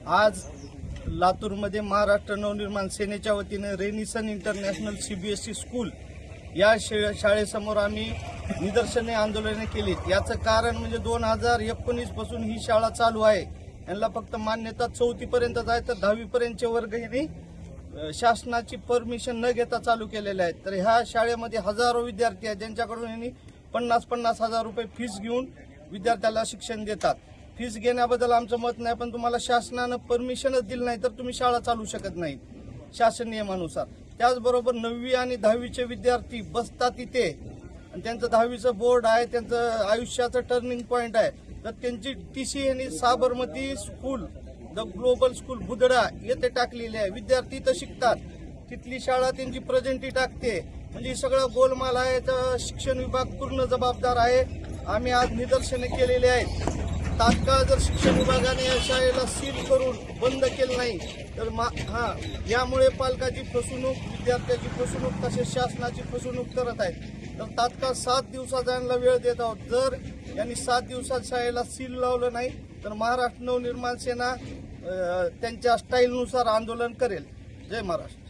आज लातूरमध्ये महाराष्ट्र नवनिर्माण सेनेच्या वतीने रेनिसन इंटरनॅशनल सीबीएसई स्कूल या शाळेसमोर आम्ही निदर्शने आंदोलने केलीत। याचं कारण म्हणजे 2019 पासून ही शाळा चालू आहे। यांना फक्त मान्यता 4थी पर्यंतच आहे, तर 10वी पर्यंतचे वर्ग यांनी शासनाची परमिशन न घेता चालू केलेले आहेत। तर ह्या शाळेमध्ये हजारो विद्यार्थी आहेत, ज्यांच्याकडून यांनी 50-50 हजार रुपये फीस घेऊन विद्यार्थ्याला शिक्षण देतात। फीस घेण्याबद्दल आमचं मत नाही, पण तुम्हाला शासनानं परमिशनच दिली नाही तर तुम्ही शाळा चालू शकत नाही शासन नियमानुसार। त्याचबरोबर 9वी आणि 10वीचे विद्यार्थी बसतात इथे आणि त्यांचं 10वीचं बोर्ड आहे, त्यांचं आयुष्याचं टर्निंग पॉईंट आहे, तर त्यांची टीसी यांनी Sabarmati school the global school बुधडा येथे टाकलेली आहे। विद्यार्थी इथं शिकतात, तिथली शाळा त्यांची प्रेझेंटी टाकते, म्हणजे सगळं गोलमाल आहे। तर शिक्षण विभाग पूर्ण जबाबदार आहे। आम्ही आज निदर्शने केलेले आहेत। तात्काळ जर शिक्षण विभागाने या शाळेला सील करून बंद केलं नाही तर यामुळे पालकाची फसवणूक, विद्यार्थ्याची फसवणूक तसेच शासनाची फसवणूक करत आहेत। तर तात्काळ 7 दिवसाचा यांना वेळ देत आहोत। जर यांनी 7 दिवसात शाळेला सील लावलं नाही तर महाराष्ट्र नवनिर्माण सेना त्यांच्या स्टाईलनुसार आंदोलन करेल। जय महाराष्ट्र।